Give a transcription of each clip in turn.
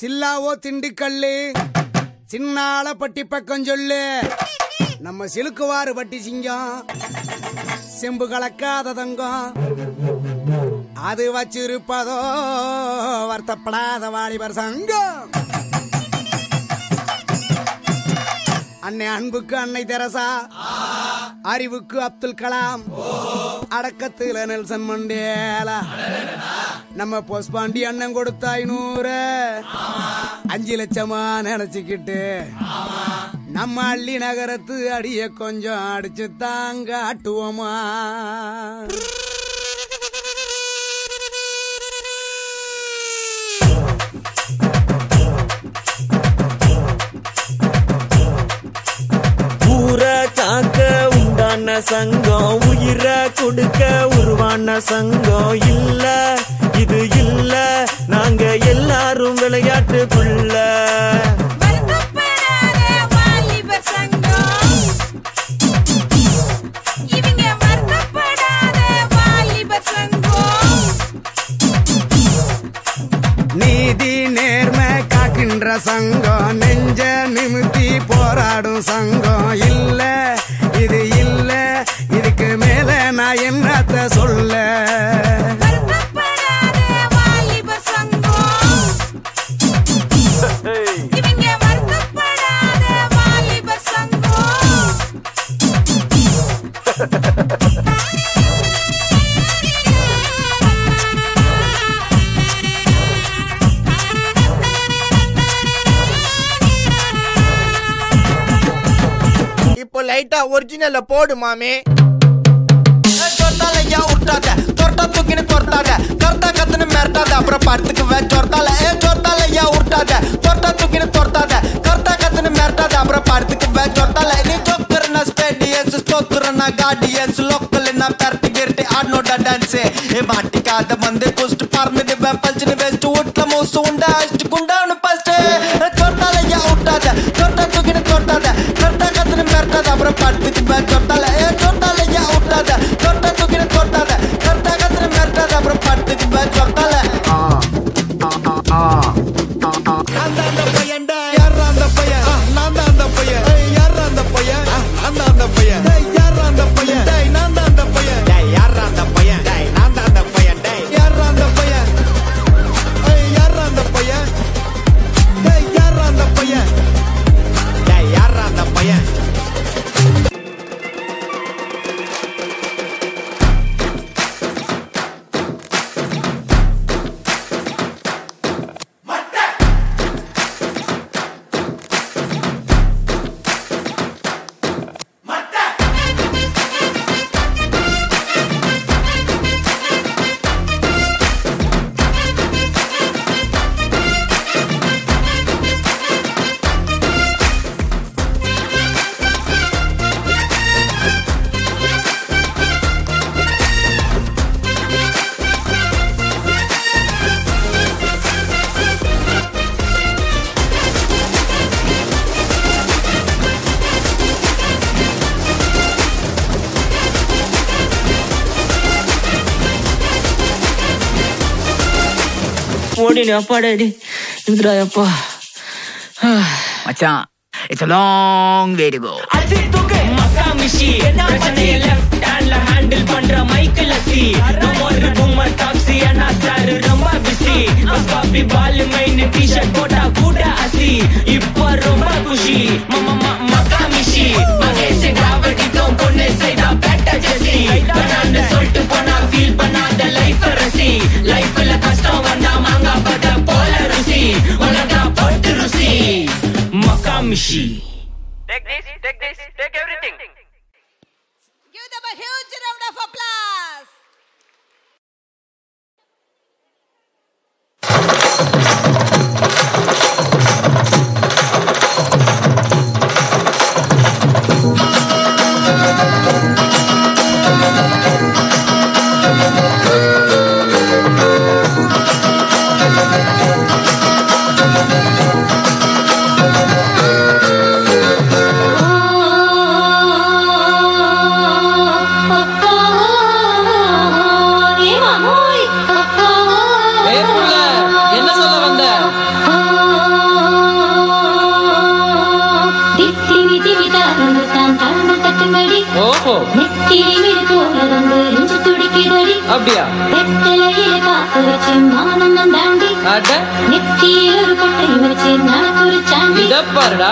சில்லாவோ திண்டுக்கல்லு சின்னால பட்டி பக்கம் சொல்லு. நம்ம சிலுக்குவாறு பட்டி சிங்கம் செம்பு கலக்காத தங்கம் அது வச்சிருப்பதோ வருத்தப்படாத வாலிபர் சங்கம். அன்னை அன்புக்கு அன்னை தெரசா, அறிவுக்கு அப்துல் கலாம், அடக்கத்துல நெல்சன் மண்டேலா, நம்ம போஸ்பாண்டி அண்ணன் கொடுத்த 500 5 லட்சமா நினைச்சுக்கிட்டு நம்ம அள்ளி நகரத்து அடிய கொஞ்சம் அடிச்சு தாங்க ஆட்டுவோமா. காக்க உண்டான சங்கம், உயிரை கொடுக்க உருவான சங்கம். இல்ல இது இல்ல, நாங்க எல்லாரும் விளையாட்டுக்குள்ள. நீதி நேர்மை காக்கின்ற சங்கம், நெஞ்ச நிமித்தி போராடும் சங்கம். இல்ல இது இல்ல, இதுக்கு மேல நான் என்னத்த சொல்ல. இப்போ லைட்டா ஒரிஜினல்ல போடு மாமே. சொர்த்தாலையா உட்டாத, தொர்த்தா தூக்கின்னு தொர்த்தாத, கர்த்தா கத்துன்னு மிரட்டாத, அப்புறம் படுத்துக்குவே சொர்த்தால. சொர்த்தாலையா உட்டாத, தொர்த்தா தூக்கின்னு தொர்த்தாத, கர்த்தா கத்துன்னு மிரட்டாத, அப்புறம் படுத்துக்குவே சொர்த்தால. நீ சொக்குறனா ஸ்பேடியஸ், ஸ்தோத்துறனா கார்டியஸ், லோக்கல்னா பெரட்டி கிரட்டி ஆடனோட டான்ஸ். மாட்டிக்காத வந்து குஸ்ட் பறந்துட்டு பல்ச்சுன்னு வெஸ்ட் வீட்டுல மூசு உண்டா அஷ்டு குண்டான்னு பஸ்ட். சொர்த்தாலையா உட்டாத, தொர்த்தா தூக்கின்னு தொர்த்தாத, கர்த்தா கத்துன்னு மிரட்டாத, அப்புறம் படுத்துக்குவே சொர்த்தால. சொர்த்தாலையா உட்டாத, தொர்த்தா தூக்கின்னு தொர்த்தாத, கர்த்தா கத்துன்னு மிரட்டாத, அப்புறம் படுத்துக்குவே சொர்த்தால. அந்த பையன்டா யாரா அந்த பையன், நான் தான் அந்த பையன். யாரா அந்த பையன், நான் தான் அந்த பையன். யாரா அந்த பையன், நான் தான் அந்த பையன். யாரா அந்த பையன், நான் தான் அந்த பையன். யாரா அந்த பையன், யாரா அந்த பையன். யாரா அந்த பையன், யாரா அந்த பையன். ஓடினு அப்பாடாடி இதுடாப்பா மச்சான். It's a long way to go. அது தூக்கு மக்கா மிஷி பிரச்சனைய லெஃப்ட் ஹேண்ட்ல ஹேண்டில் பண்ற மைக்கேல் அசி. நம்ம ஒரு பூமர் டாக்ஸி அண்ணா சார் ரொம்ப பிஸி. பஸ் காப்பி பால் மைன் டி-ஷர்ட் போட்டா கூட அசி. இப்ப ரொம்ப குஷி மக்கா மிஷி. மகேஷ் கிராவிட்டிக்கும் பொண்ணு செய்தா பெட்ட ஜெசி. நான் சொல்லிட்டு போனா ஃபீல் பண்ணாத லைஃப் ரசி. லைஃப்ல கஷ்டம் வந்தா மாங்கா பத போல ருசி. உனக்கா போட்டு ருசி மக்கா மிஷி. Take this, take everything. Give them a huge round of applause. அப்படியா இத பாருடா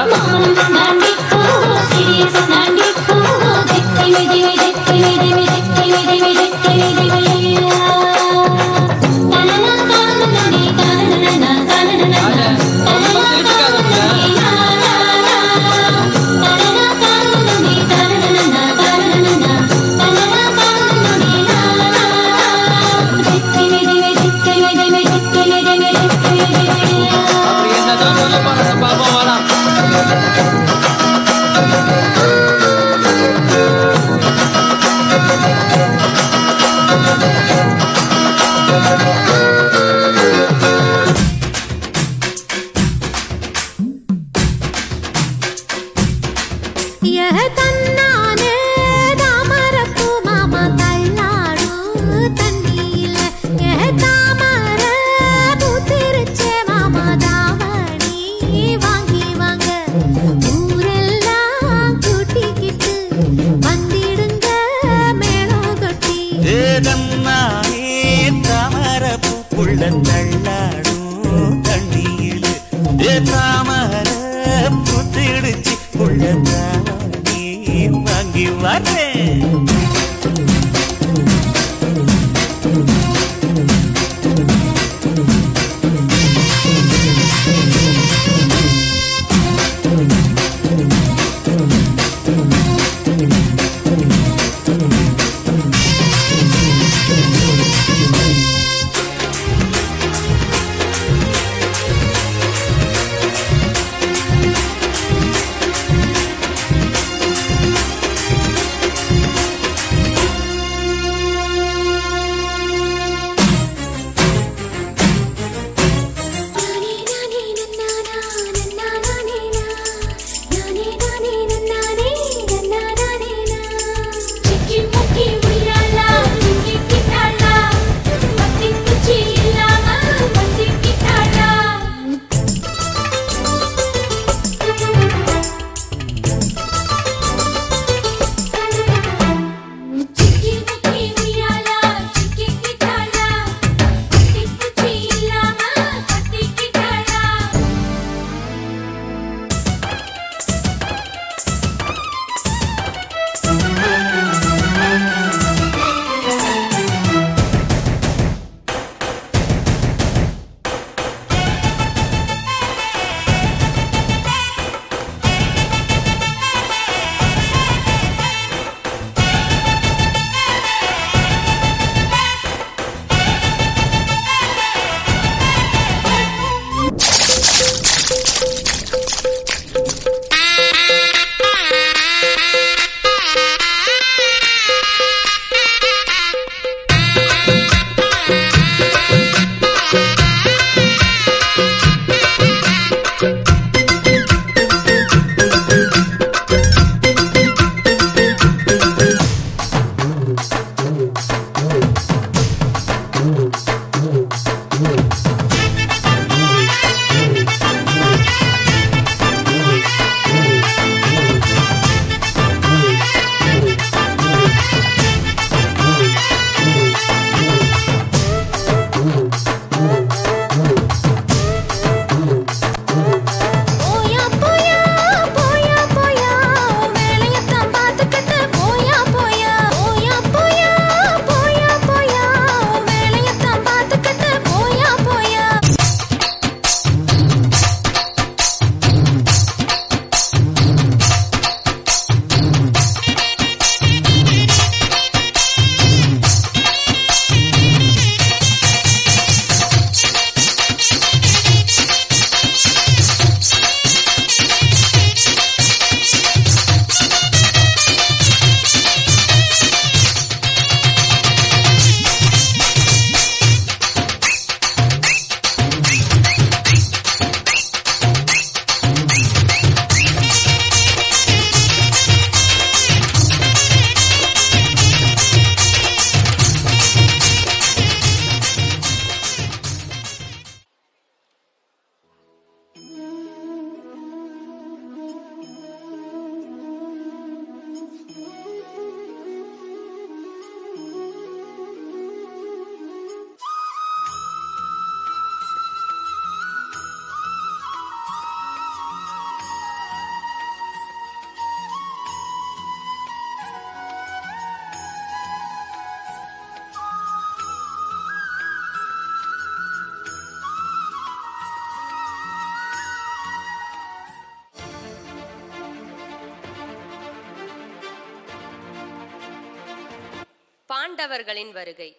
பாண்டவர்களின் வருகை.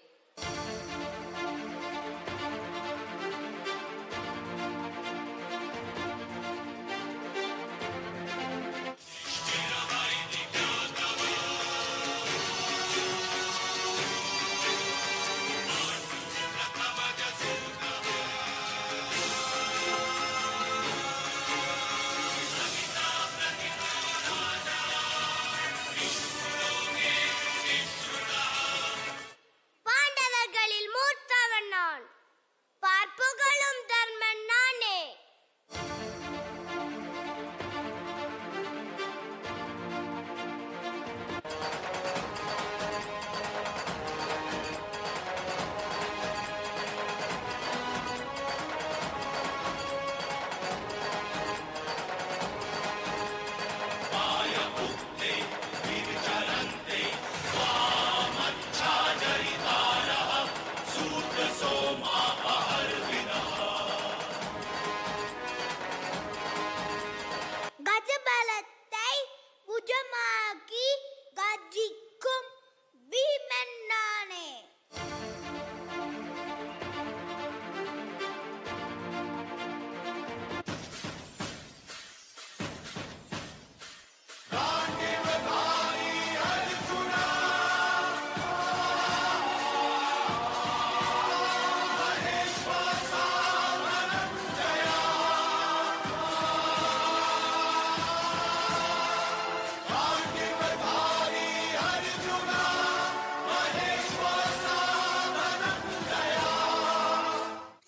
பாண்டவர்களில் மூத்தவன் நான், பார்ப்புகளும் தர்மன் நானே. கஜபலத்தை புஜமாக்கி கஜிக்கும் பீமன் நானே.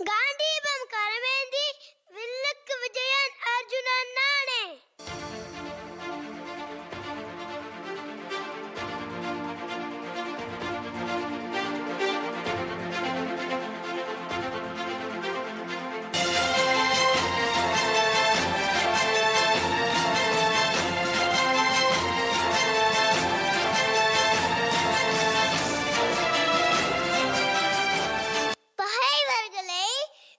காண்டீபம் கரமேந்தி வில்லுக்கு விஜயன் அர்ஜுனன் நானே. பகைவர்களை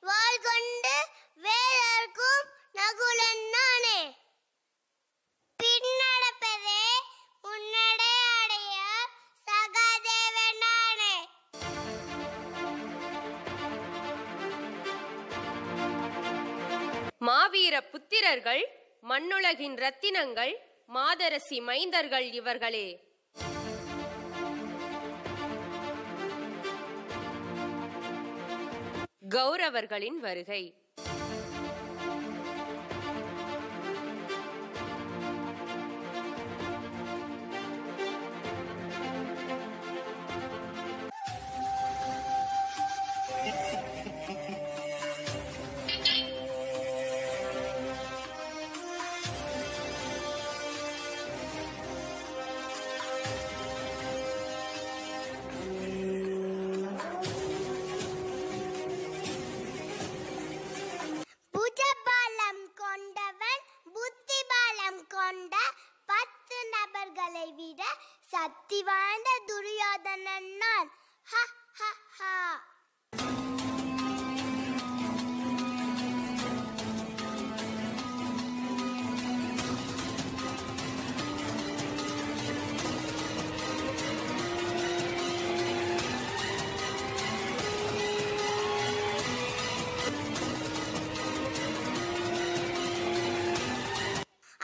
வாள் கொண்டு வேலர்க்கும் நகுலன் நானே. பின்னடப்பதே முன்னடை அடைய சகாதேவன் நானே. மாவீர புத்திரர்கள், மண்ணுலகின் ரத்தினங்கள், மாதரசி மைந்தர்கள் இவர்களே. கௌரவர்களின் வருகை. புஜபலம் கொண்டவன் புத்திபலம் கொண்ட 10 நபர்களை விட சக்தி வாய்ந்த துரியோதனன் நான். ஹ ஹ ஹ.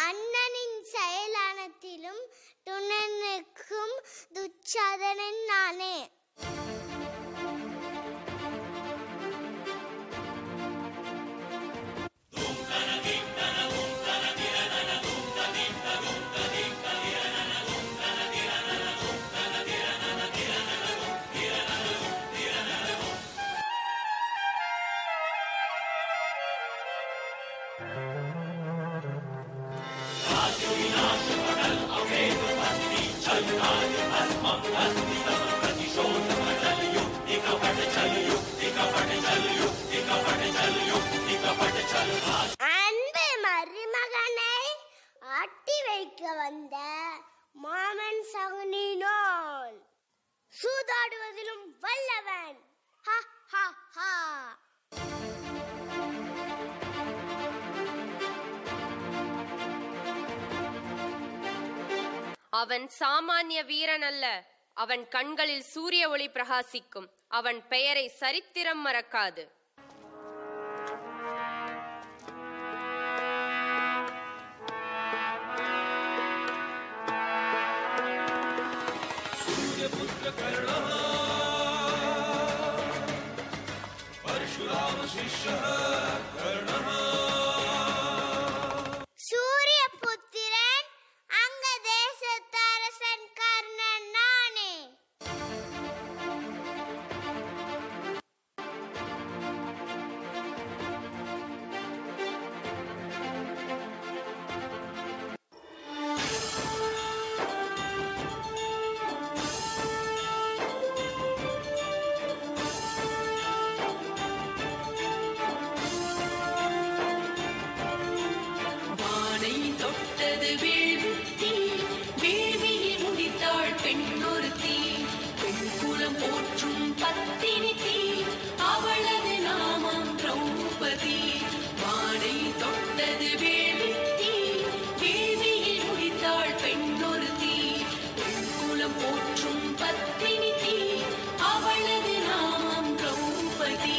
அண்ணனின் செயலானத்திலும் துணனுக்கும் துச்சாதனன் நானே. அன்பு மருமகனை ஆட்டி வைக்க வந்த மாமன் சகுனினோன், சூதாடுவதிலும் வல்லவன். ஹ ஹ ஹ. அவன் சாமானிய வீரன் அல்ல, அவன் கண்களில் சூரிய ஒளி பிரகாசிக்கும். அவன் பெயரை சரித்திரம் மறக்காது. சூரியபுத்திரன் அங்க தேசத்தரசன் கர்ணன் நானே. வானை தொட்டது வேள்வி, வேள்வியை முடித்தாள் பெண்ணொருத்தி. பெண் குலம் போற்றும் பத்தினி தீ, அவளது நாமம் திரௌபதி. வானை தொட்டது வேள்வி, வேள்வியை முடித்தாள் பெண்ணொருத்தி. பெண் குலம் போற்றும் பத்தினி தீ, அவளது நாமம் திரௌபதி.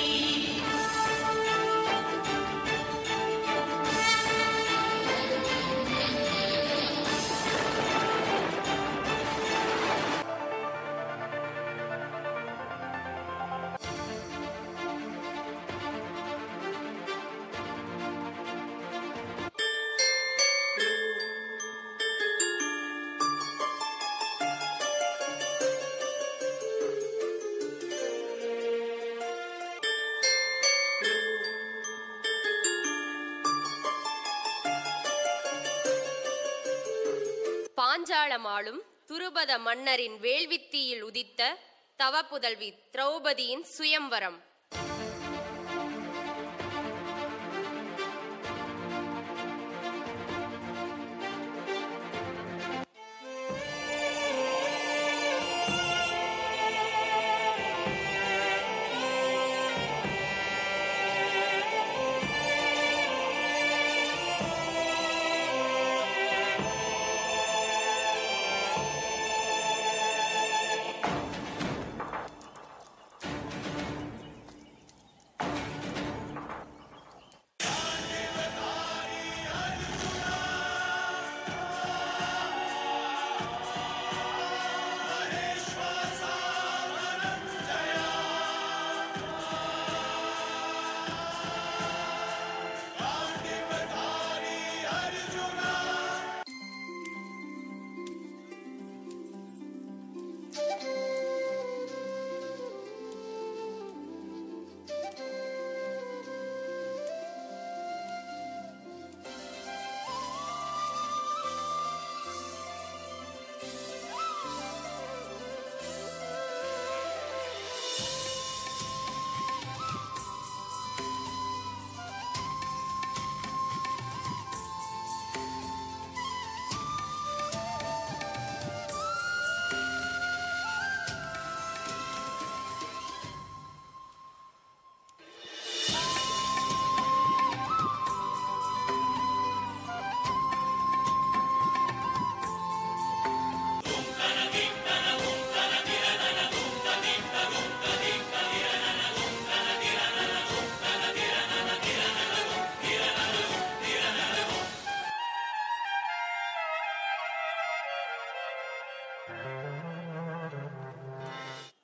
பாஞ்சாலமாளும் துருபத மன்னரின் வேள்வித்தீயில் உதித்த தவ புதல்வி திரௌபதியின் சுயம்வரம்.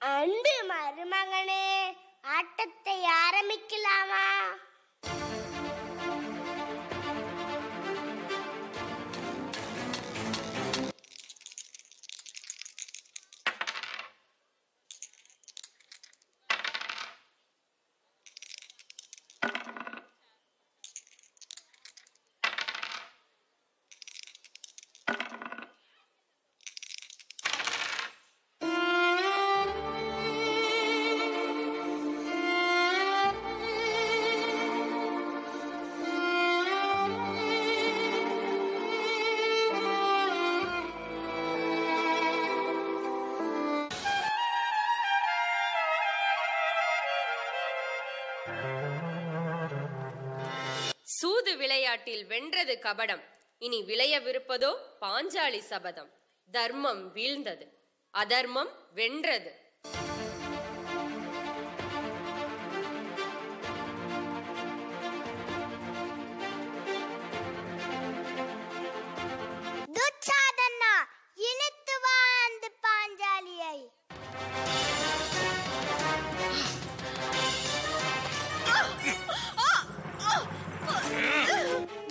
அன்பு மருமகனே, ஆட்டத்தை ஆரம்பிக்கலாமா? சூது விளையாட்டில் வென்றது கபடம். இனி விளையவிருப்பதோ பாஞ்சாலி சபதம். தர்மம் வீழ்ந்தது. அதர்மம் வென்றது. துச்சாதனா இழுத்து வாழ்ந்து பாஞ்சாலியை.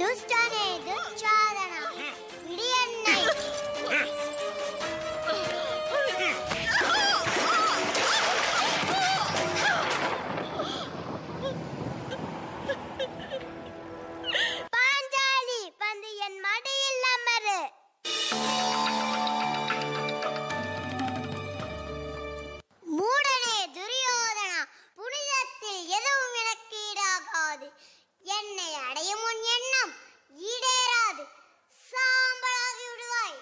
துஷ்டனே துச்சாதனா விடி என்னை. பாஞ்சாலி வந்து என் மடியில் அமரு. மூடனே துரியோதனா புனிதத்தில் எதுவும் எனக்கு ஈடாகாது. என்னை அடையும் உன் எண்ணம் ஈடேறாது. சாம்பலாகி விடுவாய்.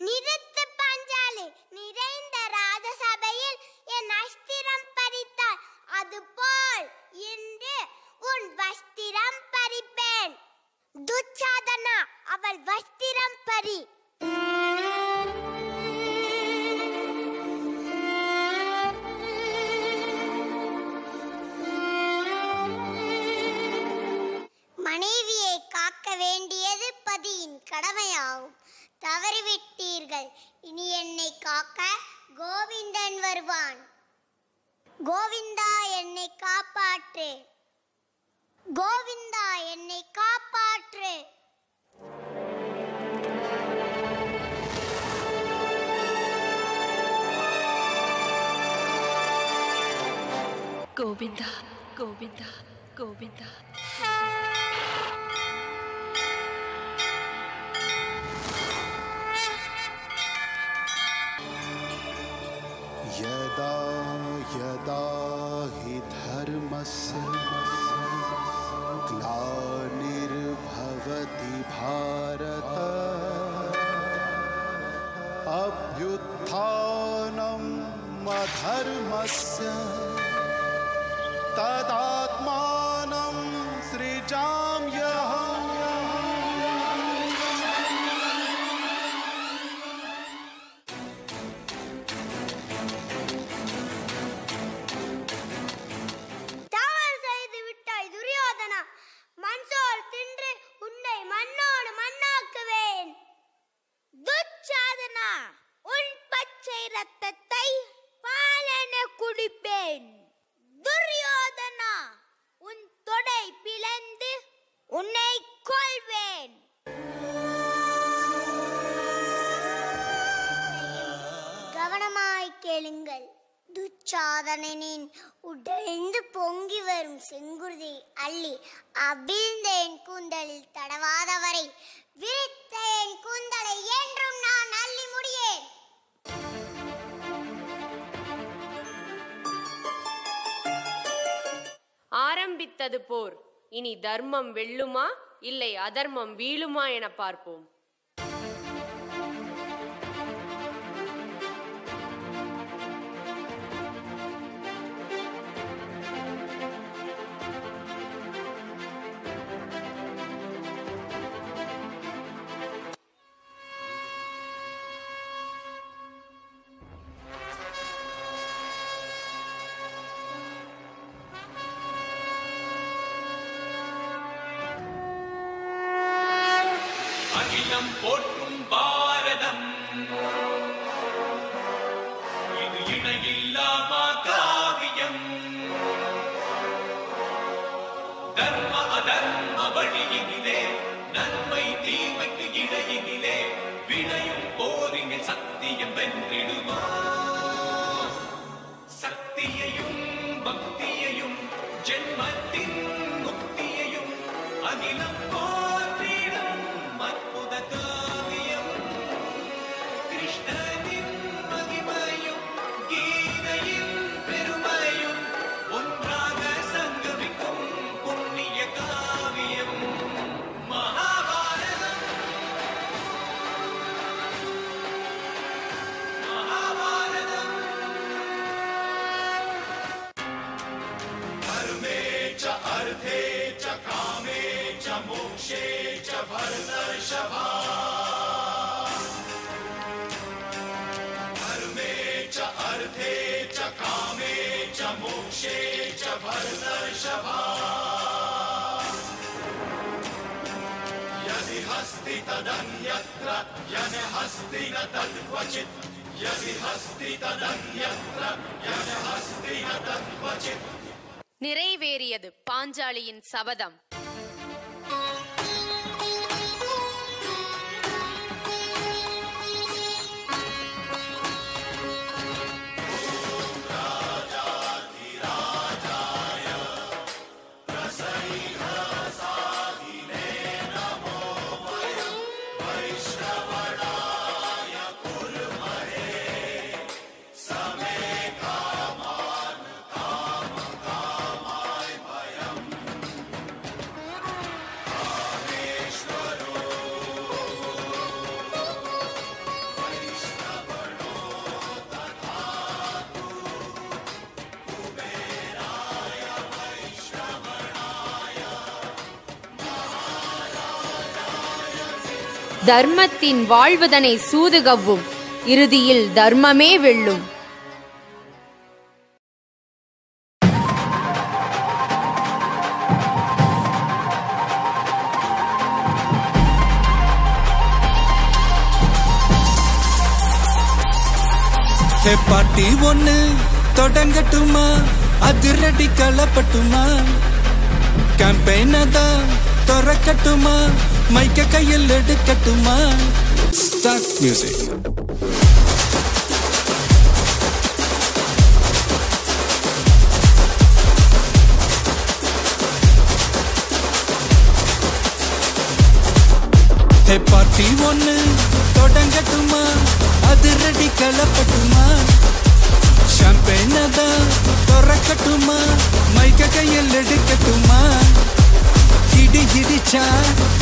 நிறுத்து பாஞ்சாலி. நிறைந்த ராஜசபையில் என் அஸ்திரம் பறித்தாள். அதுபோல் இன்று உன் வஸ்திரம் பறிப்பேன். துச்சாதனா அவள் வஸ்திரம் பறி. மனைவியை காக்க வேண்டியது பதியின் கடமையாகும். தவறிவிட்டீர்கள். இனி என்னை காக்க கோவிந்தன் வருவான். கோவிந்தா என்னை காப்பாற்று. கோவிந்தா என்னை காப்பாற்று. கோவிந்தா கோவிந்தா கோவிந்தா. यदा यदा हि धर्मस्य ग्लानिर्भवति भारत अभ्युत्थानम् अधर्मस्य तदात्मानं सृजाम्यहम्. மண்சோறு தின்று உன்னை மண்ணோடு மண்ணாக்குவேன். துச்சாதனா உன் பச்சை ரத்தத்தை பாலென குடிப்பேன். துரியோதனா உன் தொடை பிளந்து உன்னை கொல்வேன். கவனமாய் கேளுங்கள். துச்சாதனனின் உடைந்து பொங்கி வரும் செங்குருதி அள்ளி அபிழ்ந்த என் கூந்தலில் தடவாதவரை விரித்த என் கூந்தலை என்றும் நான் அள்ளி முடியேன். ஆரம்பித்தது போர். இனி தர்மம் வெல்லுமா இல்லை அதர்மம் வீழுமா என பார்ப்போம். அகிலம் போற்றும் பாரதம் இது இணையில்லாமா காவியம். தர்ம அதர்ம வழியினிலே நன்மை தீமைக்கு இடையினிலே விளையும் போரினில் சத்தியம் வென்றிடுமா. சக்தியையும் பக்தியையும் ஜென்மத்தின் முக்தியையும் அகிலம் போற்றிடும் அற்புத காவியம். கிருஷ்ணனின் மகிமையும் கீதையின் பெருமையும் ஒன்றாக சங்கமிக்கும் புண்ணிய காவியம் மகாபாரதம். மகாபாரதம் ईशे च भरतर्षभा यदि हस्ति तदन्यत्र यन हस्ति न तद्क्वचित् यदि हस्ति तदन्यत्र यन हस्ति न तद्क्वचित् நிறைவேறியது பாஞ்சாலியின் சபதம். தர்மத்தின் வாழ்வதனை சூதுகவ்வும், இறுதியில் தர்மமே வெல்லும். பாட்டி ஒண்ணு தொடங்கட்டுமா, அதிரடி களப்பட்டுமா, கேம்பெயின தான் துறக்கட்டுமா, மைக்க கையில் எடுக்கட்டுமா. Start music. பார்ட்டி ஒண்ணு தொடங்கட்டுமா, அதிரடி களப்பட்டுமா, ஷாம்பெயின தான் துறக்கட்டுமா, மைக்க கையில் எடுக்கட்டுமா. இடி இடிச்சா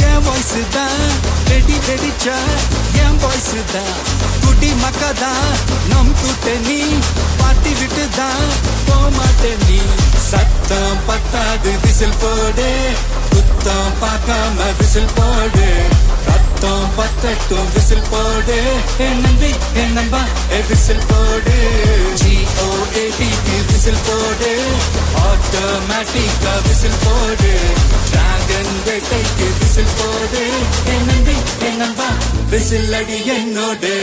என் வாய்ஸ் தான், வெடி வெடிச்சா என் வாய்ஸ் தான், குடி மக்கதான் நம் கூட்டணி, பாட்டி விட்டு தான் போமாட்டே நீ. சத்தம் பத்தாது விசில் போடு, குத்தம் பார்க்காம விசில் போடு, ரத்தம் பத்தட்டும் விசில் போடு, என் நம்பி என் நம்பா விசில் போடு. GOATக்கு விசில் போடு, ஆட்டோமேட்டிக்கா விசில் போடு, டிராகன் வேட்டைக்கு விசில் போடு, என் நம்பி என் நம்பா விசில் அடி என்னோடு.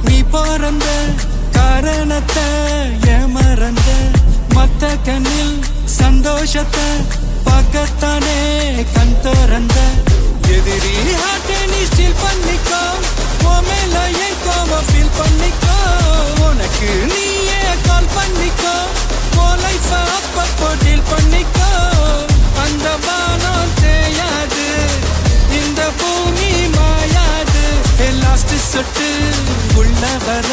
நீ பிறந்த காரணத்தை ஏமறந்த, மத்த கண்ணில் சந்தோஷத்தை பார்க்கத்தானே கண் திறந்த. எதிரி ஹார்ட்டை நீ ஸ்டீல் பண்ணிக்கோ, உன் மேல என் கோவம் ஃபீல் பண்ணிக்கோ, உனக்கு நீயே கால் பண்ணிக்கோ, உன் லைஃப அப்பப்போ டீல் பண்ணிக்கோ. அந்த வானம் தேயாது, இந்த பூமி மாயாது, லாஸ்ட் சொட்டு உள்ள வர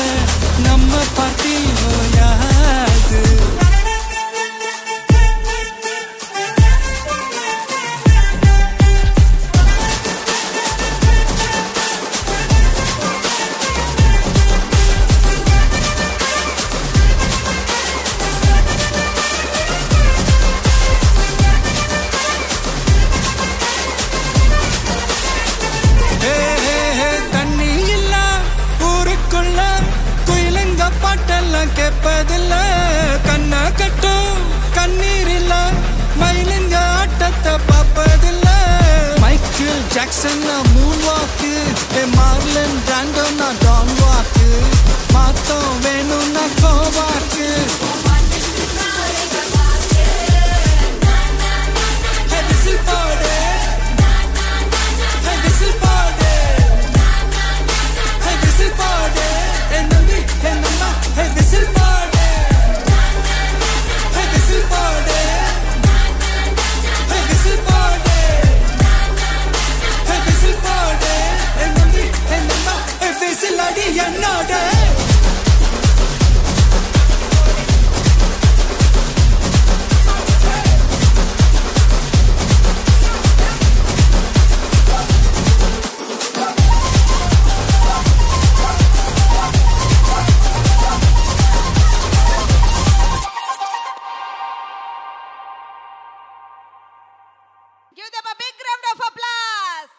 நம்ம பார்ட்டி ஓயாது. பாட்டெல்லாம் கேட்பதில்ல, கண்ணா கட்டும் கண்ணீர் இல்ல, மயிலுங்க ஆட்டத்தை பார்ப்பதில்ல. மைக்கேல் ஜாக்சன் மூன் வாக்கு, மார்லன் பிராண்டோ நான் டான் வாக்கு, மாத்தம் வேணும்னா கோவாக்கு. விசில் போடு, விசில் போடு, விசில் போடு, என் நம்பி என் நம்பா விசில் போடு, விசில் போடு, விசில் போடு, விசில் போடு. Give them a big round of applause.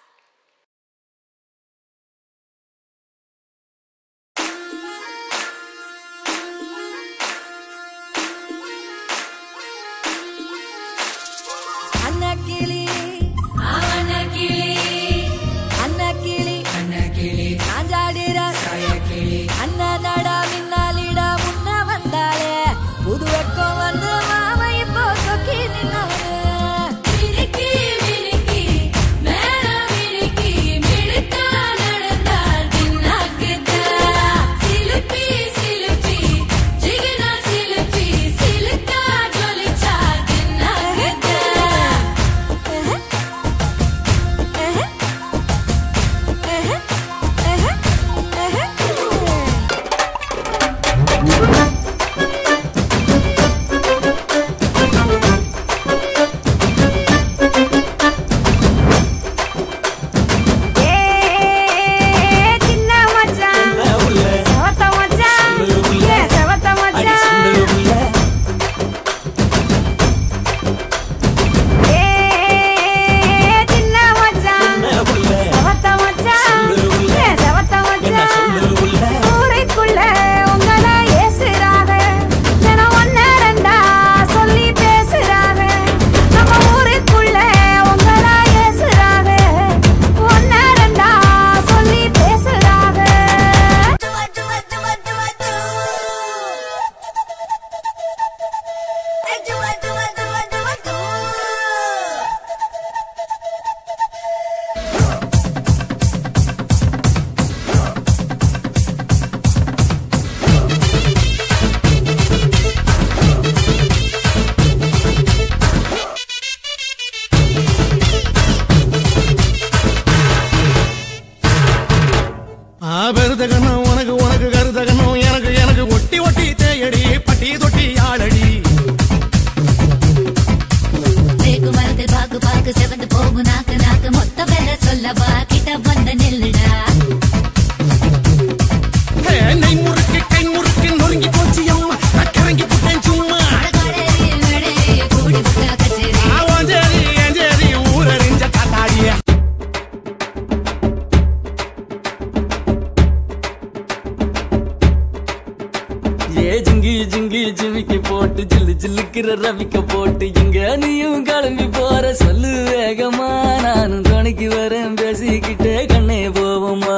ரவிக்க போட்டு இங்க நீயும் கிளம்பி போற சொல்லு வேகமா நானும் துணைக்கு வரேன் பேசிக்கிட்டே கண்ணே போவோமா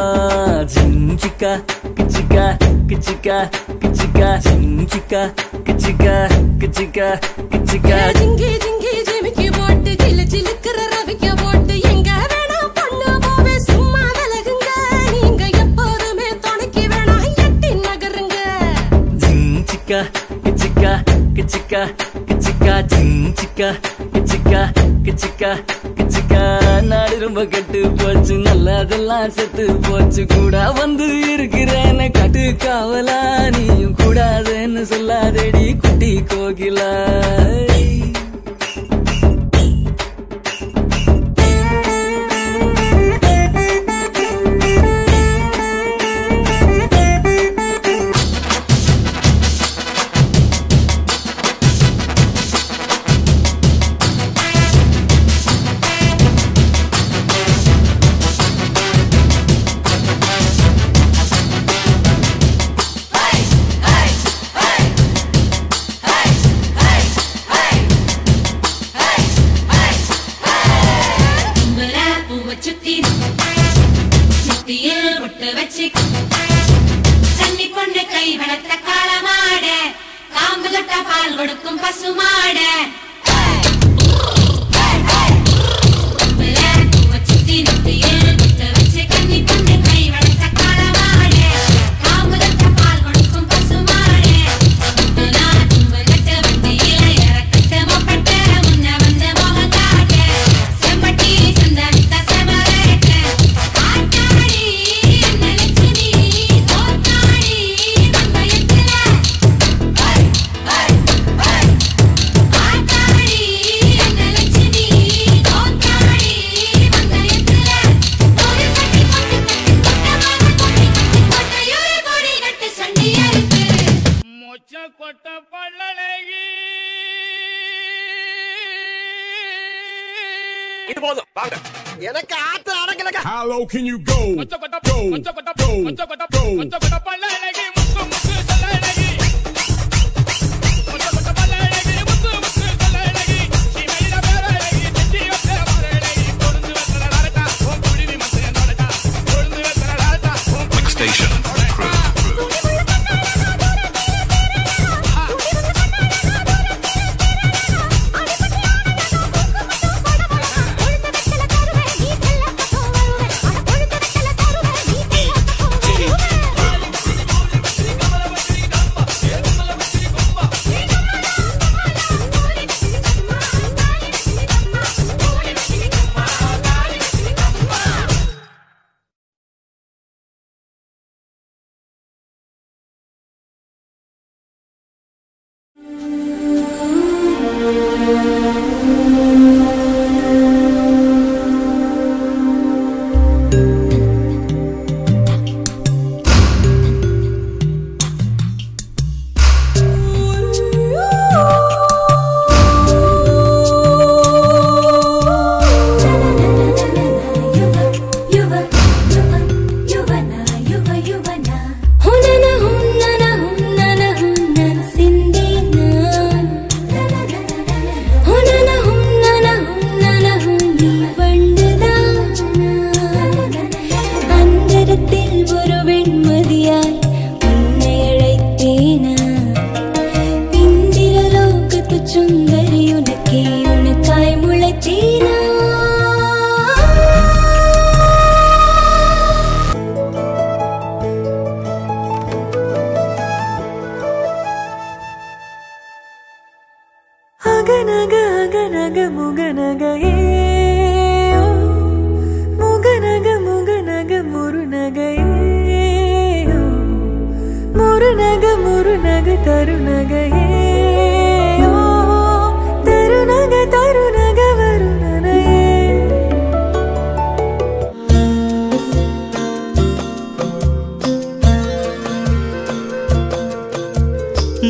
சிக்கா கிச்சிக்கா கிச்சிக்கா கிச்சிக்கா சிக்கா கிச்சிக்கா கிச்சிக்கா கிச்சிக்கா ஜிங்கி ஜிங்கி ஜிமிக்கி போட்டு ஜில்லு ஜில்லுக்குற ரவிக்க போட்டு எங்க வேணா பொண்ணு போவே சும்மா விலகுங்க நீங்க எப்போதுமே துணைக்கு வேணா எட்டி நகருங்க சிக்கா கிச்சிக்கா கிச்சிக்கா கிச்சிக்கா சிக்கா கிச்சிக்கா கிச்சிக்கா கிச்சிக்கா நாடு ரொம்ப கெட்டு போச்சு நல்லதெல்லாம் செத்து போச்சு கூட வந்து இருக்கிறேன்னு கட்டு காவலா நீயும் கூடாதுன்னு சொல்லாதேடி குட்டி கோகிலா இது போதும் வாங்க. எனக்கு ஆத்து அடங்கலங்க. How low can you go? Station crew.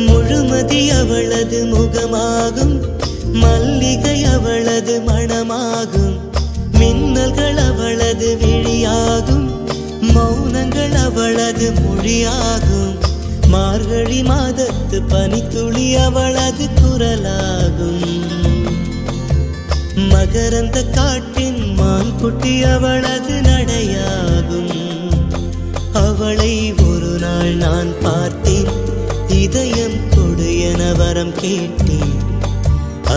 முழுமதி அவளது முகமாகும், மல்லிகை அவளது மணமாகும், மின்னல்கள் அவளது விழியாகும், மௌனங்கள் அவளது மொழியாகும், மார்கழி மாதத்து பனித்துளி அவளது குரலாகும், மகரந்த காட்டின் மான்குட்டி அவளது நடையாகும். அவளை ஒரு நாள் நான் பார்த்தேன், இதயம் கொடு என வரம் கேட்டேன்,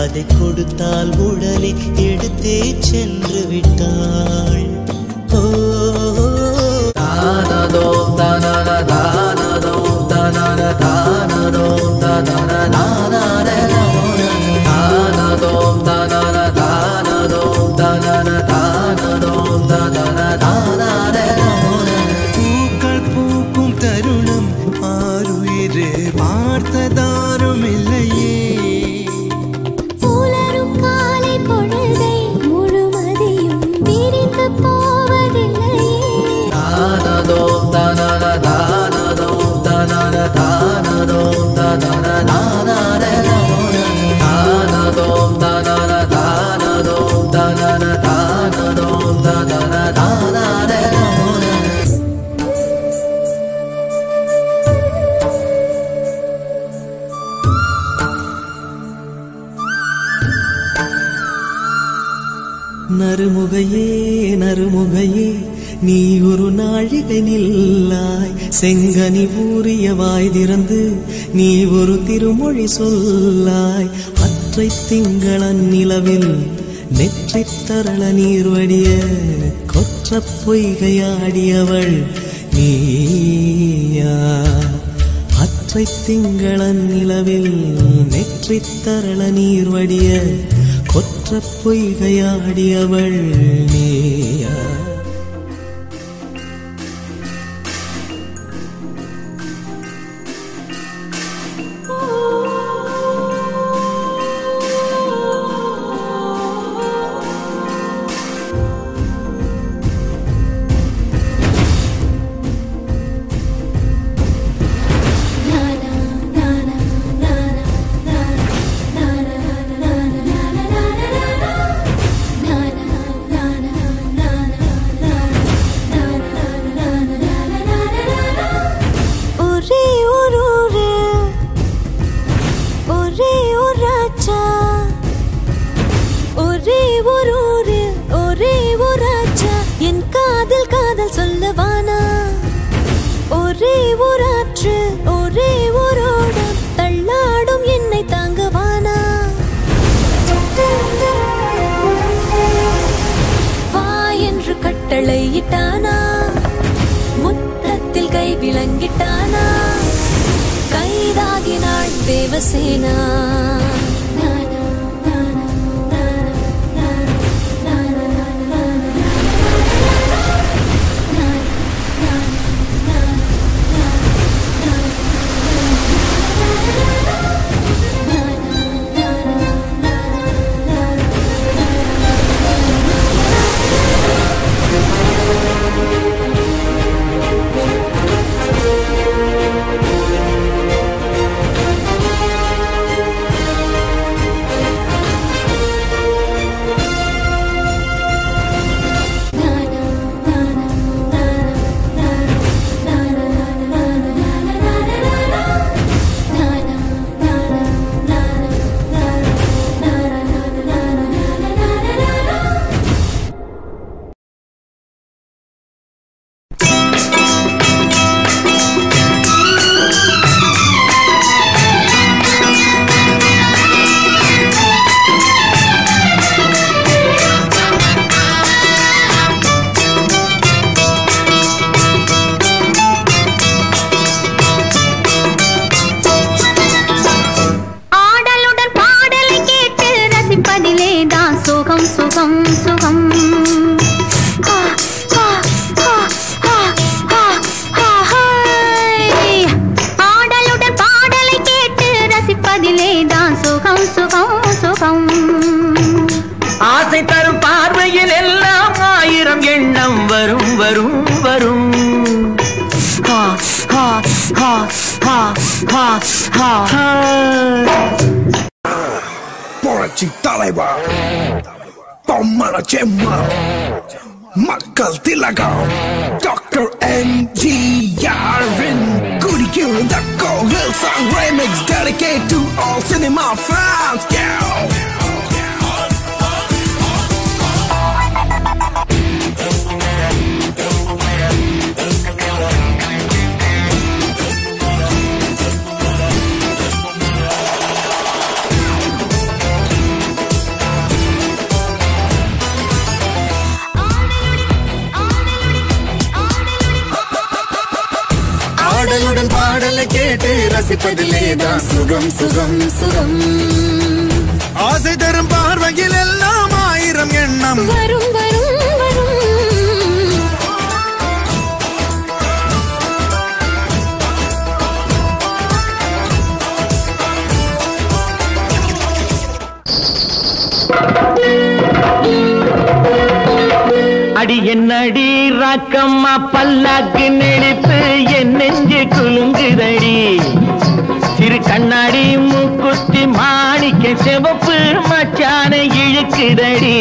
அதை கொடுத்தால் உடனே எடுத்தே சென்று விட்டாள். ஓ தானதோ தானத தானதோ தானத தானதோ தானத தானதோ தானத தானதோ தானத தானதோ தானத பூக்கள் பூக்கும் தருணம் ஆறுயிரு பார்த்ததாரும் இல்லையே. புலரும் காலை பொழுதை முழுமதியும் பிரிந்து போவதில்லையே. தானதோ தானத தானதோ தானத தானதோ தானத தானதோ தானத தானதோ தானத தானதோ தானத நறுமுகையே நறுமுகையே நீ ஒரு நாழிகை நில்லாய், செங்கனி ஊறிய வாய் திறந்து நீ ஒரு திருமொழி சொல்லாய். அற்றை திங்களன் நிலவில் நெற்றி தரள நீர் வடிய கொற்ற பொய்கையாடியவள் நீயா. அற்றை திங்களன் நிலவில் நெற்றி தரள நீர் வடிய கொற்ற பொய்கையாடியவள் நீயா. Na na விளங்கிட்டானா முத்தத்தில் கை விளங்கிட்டானா கைதாகினாள் தேவசேனா புரட்சி தலைவர் பொம்மன செம்மல் மக்கள் திலகம் டாக்டர் எம்ஜிஆரின் குடிக்கிற கோவில் song remix dedicated to all cinema fans. ஆடலுடன் பாடலை கேட்டு ரசிப்பதிலேதான் சுகம் சுகம் சுகம் ஆசை தரும் பார்வையில் எல்லாம் ஆயிரம் எண்ணம் வரும் வரும் வரும் அடி என்னடி ராக்கம்மா பல்லாக்கு நெளிப்பு என் நெஞ்சு குலுங்குதடி சிறு கண்ணாடி மூக்குத்தி மாணிக்க சிவப்பு மச்சான இழுக்குதடி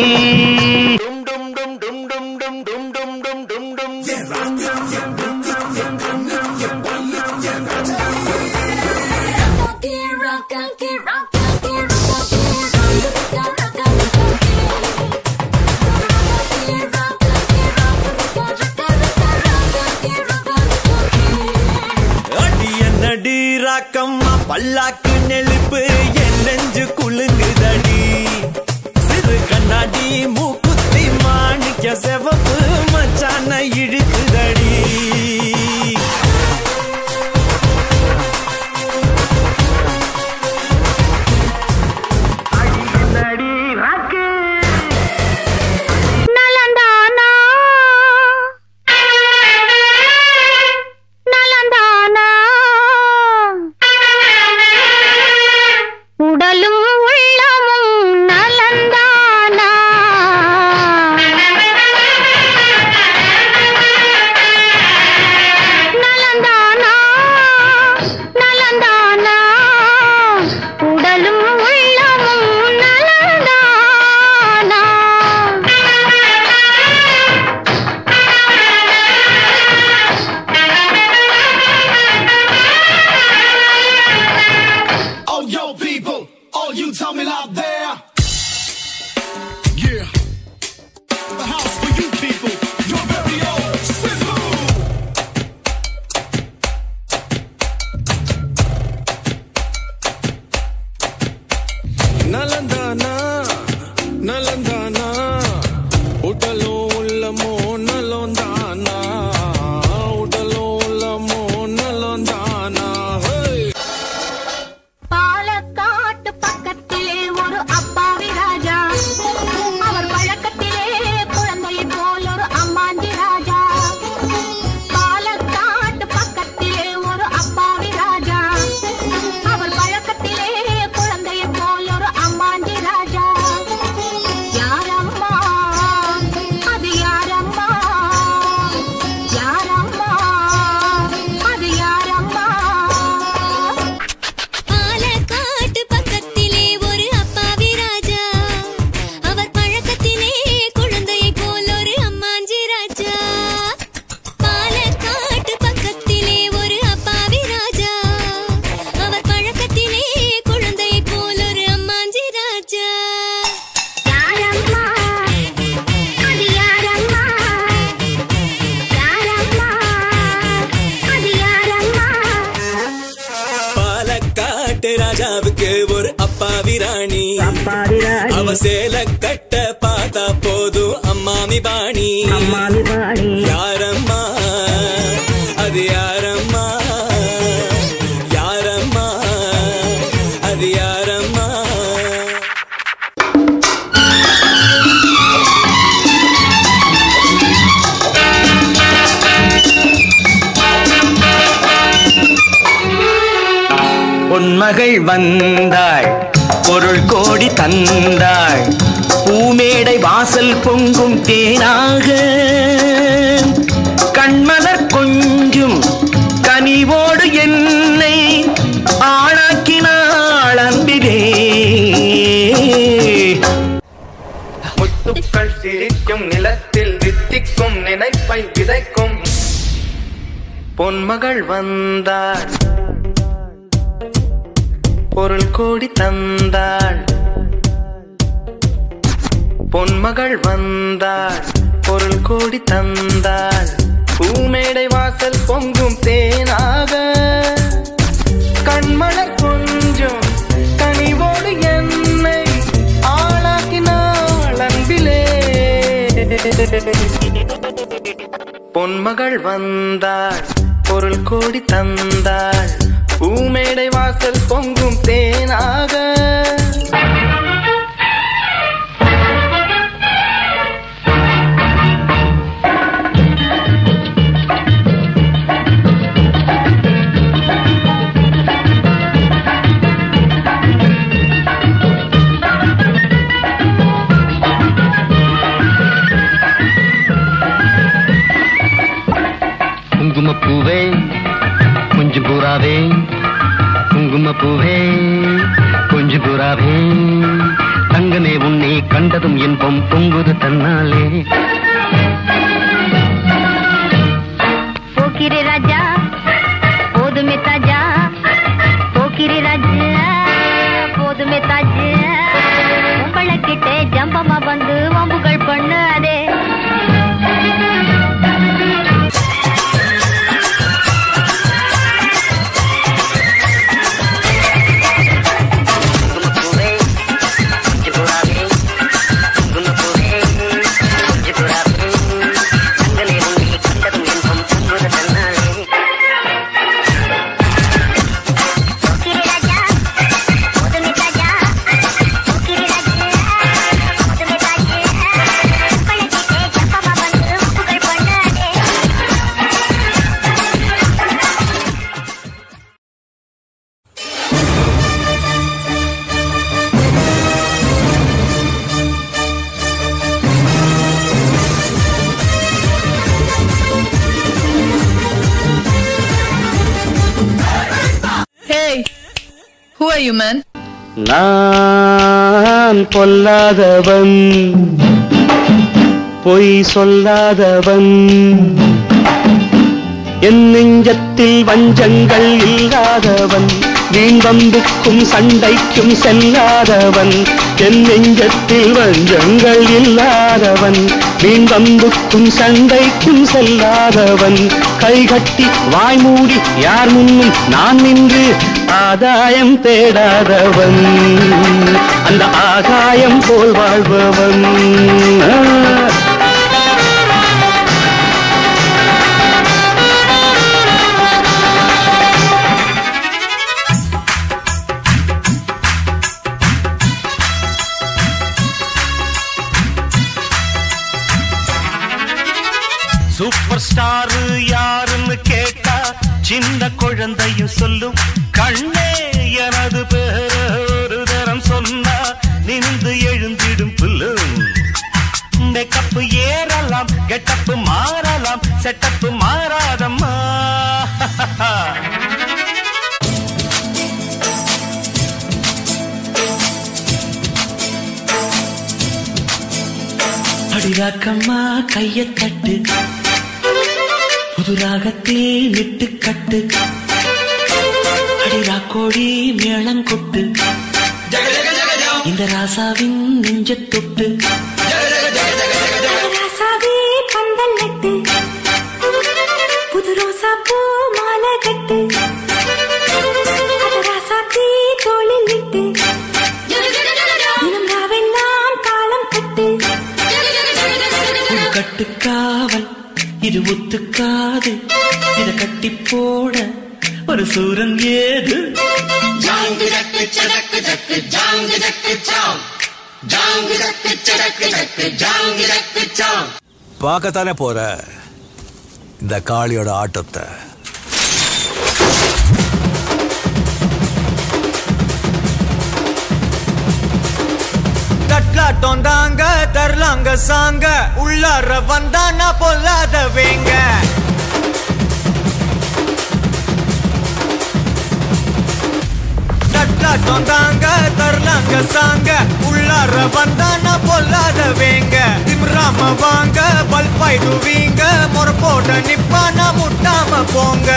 ராக்கம்மா பல்லாக்கு நெளிப்பு என் நெஞ்சு குலுங்குதடி சிறு கண்ணாடி மூக்குத்தி மாணிக்க சிவப்பு மச்சான இழுக்குதடி அவ சேல கட்ட பார்த்தா போதும் அம்மாமி பாணி. யாரம்மா அது யாரம்மா, யாரம்மா அது யாரம்மா. பொன்மகள் வந்தாள் பொருள் கோடி தந்தாள் பூமேடை வாசல் பொங்கும் தேனாக கண்மலர் கொஞ்சும் கனிவோடு என்னை ஆளாக்கினாள் அன்பிலே. முத்துக்கள் சிரிக்கும் நிலத்தில் வித்திக்கும் நினைப்பை விதைக்கும் பொன்மகள் வந்தாள் பொருள் கோடி தந்தாள். பொன்மகள் வந்தாள் பொருள் கோடி தந்தாள் பூமேடை வாசல் பொங்கும் தேனாக கண்மலர் கொஞ்சம் கனிவோடு என்னை ஆளாக்கினாள் அன்பிலே. பொன்மகள் வந்தாள் பொருள் கோடி தந்தாள் பூமேடை வாசல் பொங்கும் தேனாக. குங்குமப்பூவே கொஞ்சம் பூராவே, குங்குமப்பூவே கொஞ்சம் பூராவே, தங்கமே உன்னை கண்டதும் இன்பம் பொங்குது தன்னாலே. போக்கிரி ராஜா போதுமே தாஜா, போக்கிரி ராஜா போதுமே தாஜா, உங்களை கிட்டே ஜம்பமா வந்து வம்புகள் பண்ணாதே. Who are you, man? நான் பொல்லாதவன், பொய் சொல்லாதவன், என் நெஞ்சத்தில் வஞ்சங்கள் இல்லாதவன், வீண் வம்புக்கும் சண்டைக்கும் செல்லாதவன், என் நெஞ்சத்தில் வஞ்சங்கள் இல்லாதவன், வீண் வம்புக்கும் சண்டைக்கும் செல்லாதவன், கைகட்டி வாய் மூடி யார் முன்னும் நான் நின்று ஆதாயம் தேடாதவன், அந்த ஆகாயம் போல் வாழ்பவன். சூப்பர் ஸ்டார் யாருன்னு கேட்டா சின்ன குழந்தையும் சொல்லும், கண்ணே எனது பேர ஒரு தரம் சொன்னா நின்று எழுந்திடும் புல்லும். மேக்கப்பு ஏறலாம், கெட்டப்பு மாறலாம், செட்டப்பு மாறாதம்மா. அடிராக்கம்மா கைய தட்டு, புதுராகத்தில் விட்டு கட்டு, அடிராக்கோடி மேளங்கொட்டு, இந்த ராசாவின் நெஞ்ச தொட்டு, ராசாவே பந்தல் நட்டு, புது ரோசா பூ மாலை கட்டு, ராசாத்தி தோளில் விட்டு, தினம் ராவெல்லாம் கட்டுக்காவல் இது ஒத்துக்காது, இத கட்டி போட ஒரு சூரன் ஏது? ஜாங்கு ஜக்கு சடக்கு ஜக்கு ஜாங்கு ஜக்கு சாம், ஜாங்கு ஜக்கு சடக்கு ஜக்கு ஜாங்கு ஜக்கு சாம். பார்க்கத்தானே போற இந்த காளியோட ஆட்டத்தை. தட்லாட்டம் தாங்க தரலாங்க சாங்க, உள்ளார வந்தானா பொல்லாத வேங்க. தட்லாட்டம் தாங்க தரலாங்க சாங்க, உள்ளார வந்தானா பொல்லாத வேங்க. திம்ராம வாங்க பல்பாயிடுவீங்க, முறப்போட நிப்பானா முட்டாம போங்க.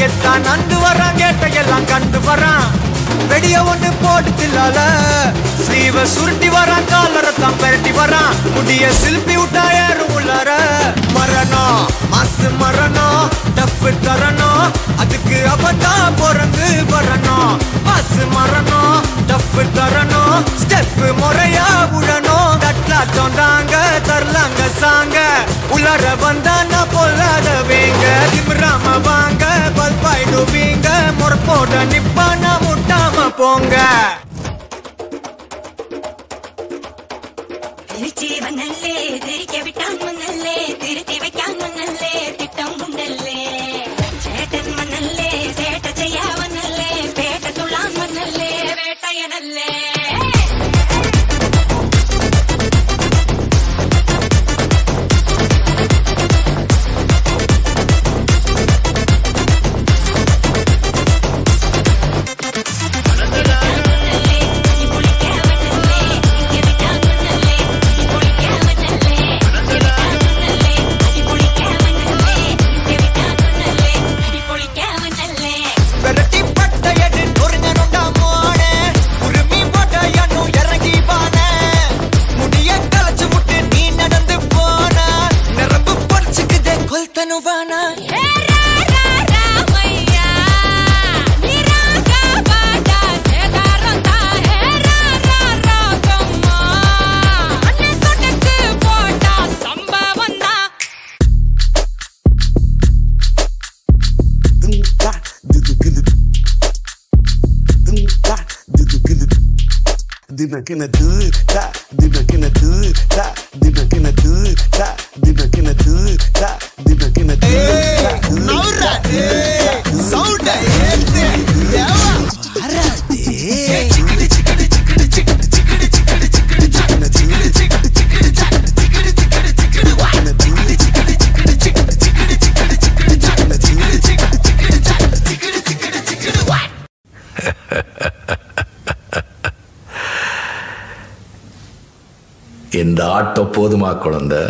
கெத்தா நந்து வரான் கேட்டையெல்லாம் கண்டு வரான், வெடிய ஒண்ணு போட்டு தில்லால ஸ்லீவ சுருட்டி வரான், காலரத்தான் பெரட்டி வரான், முடிய சில்பி விட்டா ஏறும் உள்ளார. மரணம் மாசு மரணம் டஃப் தரணும், அதுக்கு அவதான் பிறந்து வரணும். மாசு மரணம் டஃப் தரணும், ஸ்டெப் முறையா விடணும். தட்லாட்டம் தாங்க தரலாங்க சாங்க, உள்ளார வந்தானா பொல்லாத வேங்க. திமிராம வாங்க பல்பாயிடுவீங்க, முறப்போட நிப்பானா முட்டாம போங்க. திருச்சிவனல்லே திரிக்க விட்டான் மன்னல்லே, திருத்தி வைக்கான் மன்னல்லே, திட்டம் உண்டல்லே. சேட்டன் மன்னல்லே சேட்ட செய்யா மன்னல்லே, பேட்ட துளான் மன்னல்லே, வேட்டையனல்லே. Gonna do that, gonna do that, gonna do that, gonna do that, gonna do that. Naura, sound yawa arade chikidi chikidi chikidi chikidi chikidi chikidi chikidi chikidi chikidi chikidi chikidi chikidi chikidi chikidi wana chikidi chikidi chikidi chikidi chikidi chikidi chikidi chikidi chikidi chikidi chikidi what. இந்த ஆட்டம் போதுமா குழந்தை?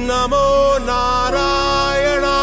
Namo Narayanaya.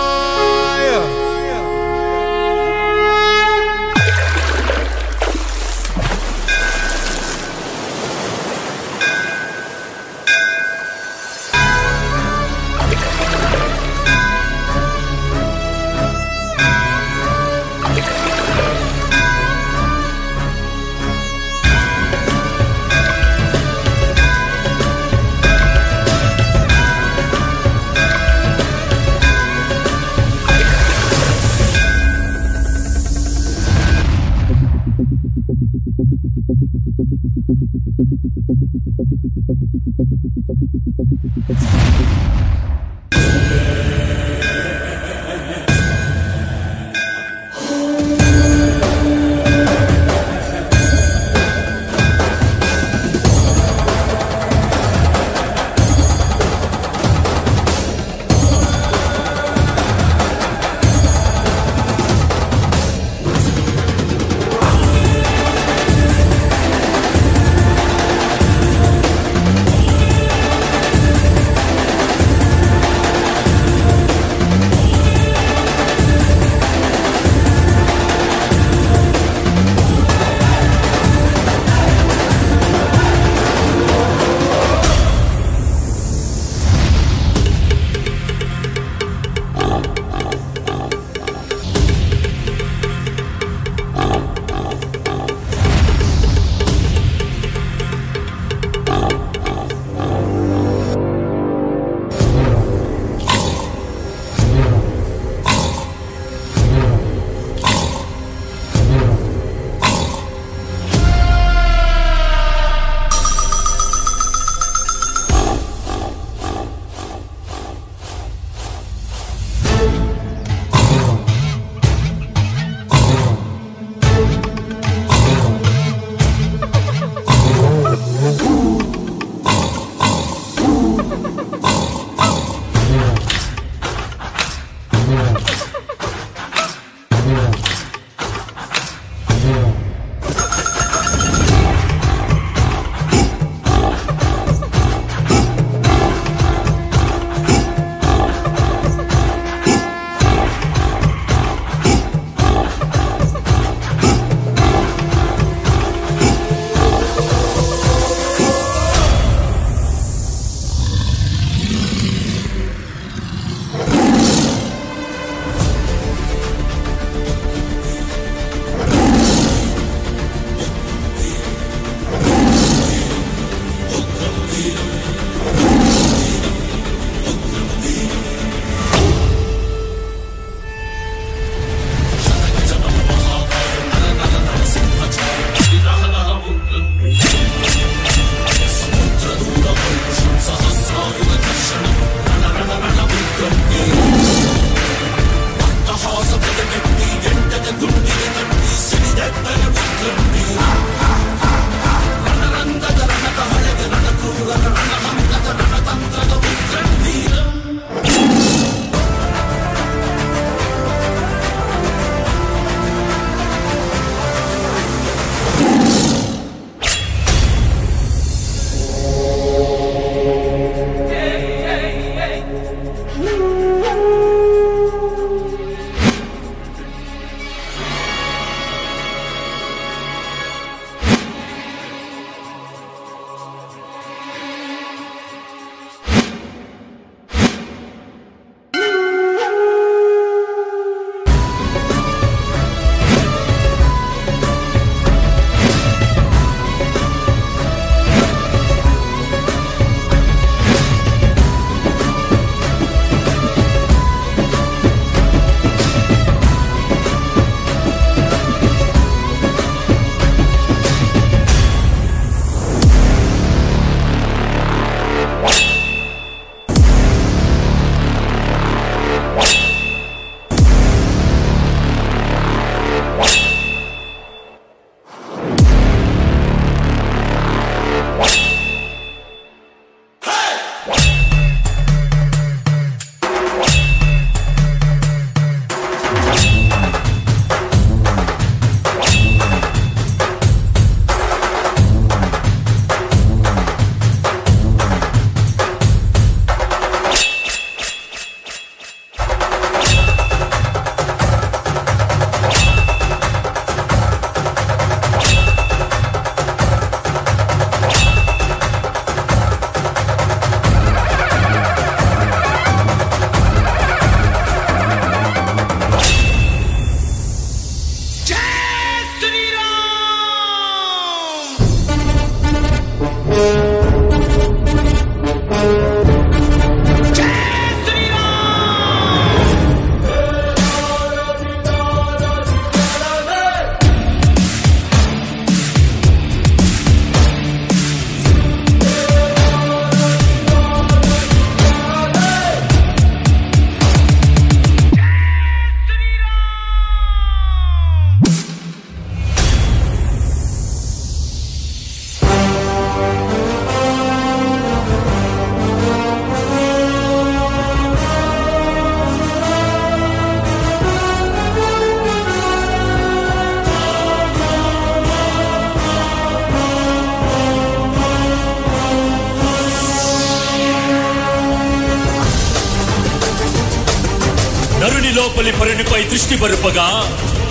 నరుని లోపలి పరునిపై దృష్టి బరుపగా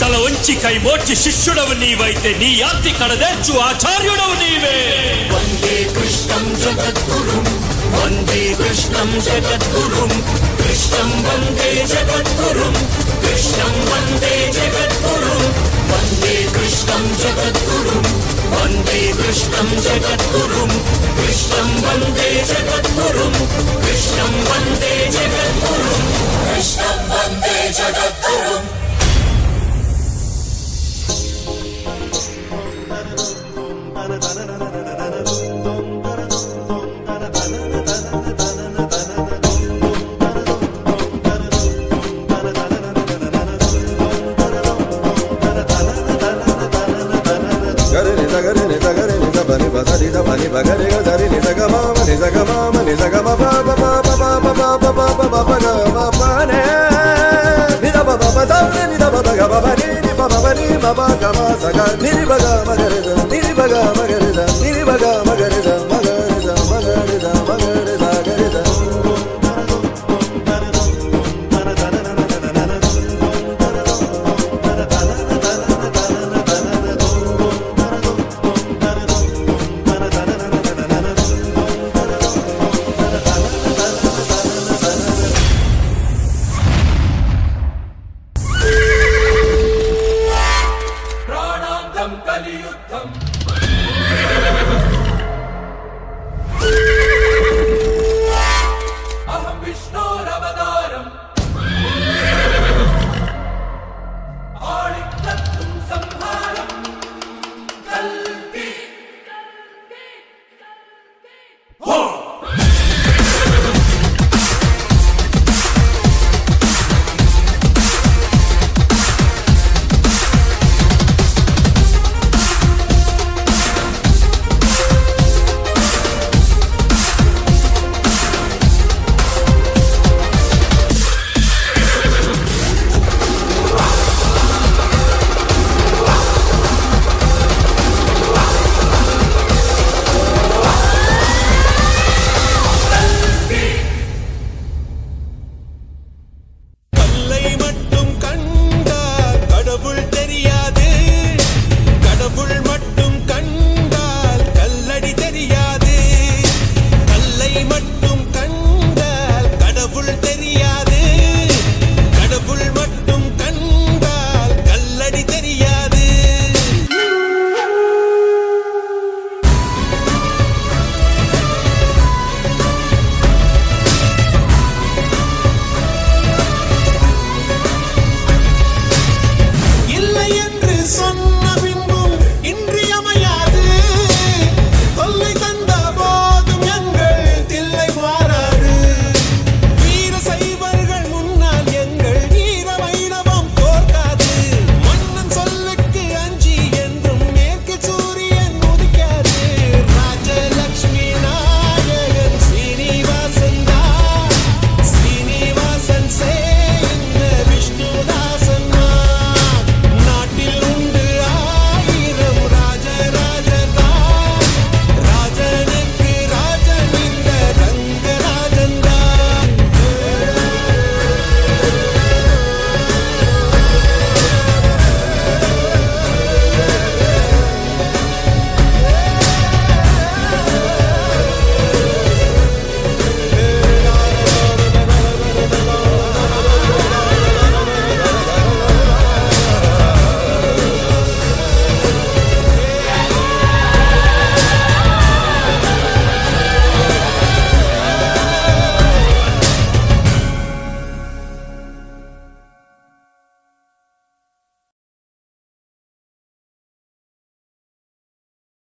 తల వంచి కై మోర్చి శిష్యుడవు నీవైతే నీ యాత్రి కడదేర్చు ఆచార్యుడవు నీవే. వందే కృష్ణం జగద్గురుం వందే కృష్ణం జగద్గురుం కృష్ణం వందే జగద్గురుం కృష్ణం వందే జగద్గురుం వందే కృష్ణం జగద్గురుం వందే కృష్ణం జగద్గురుం కృష్ణం వందే జగద్గురుం కృష్ణం వందే జగద్గురుం కృష్ణం వందే జగద్గురుం. Ni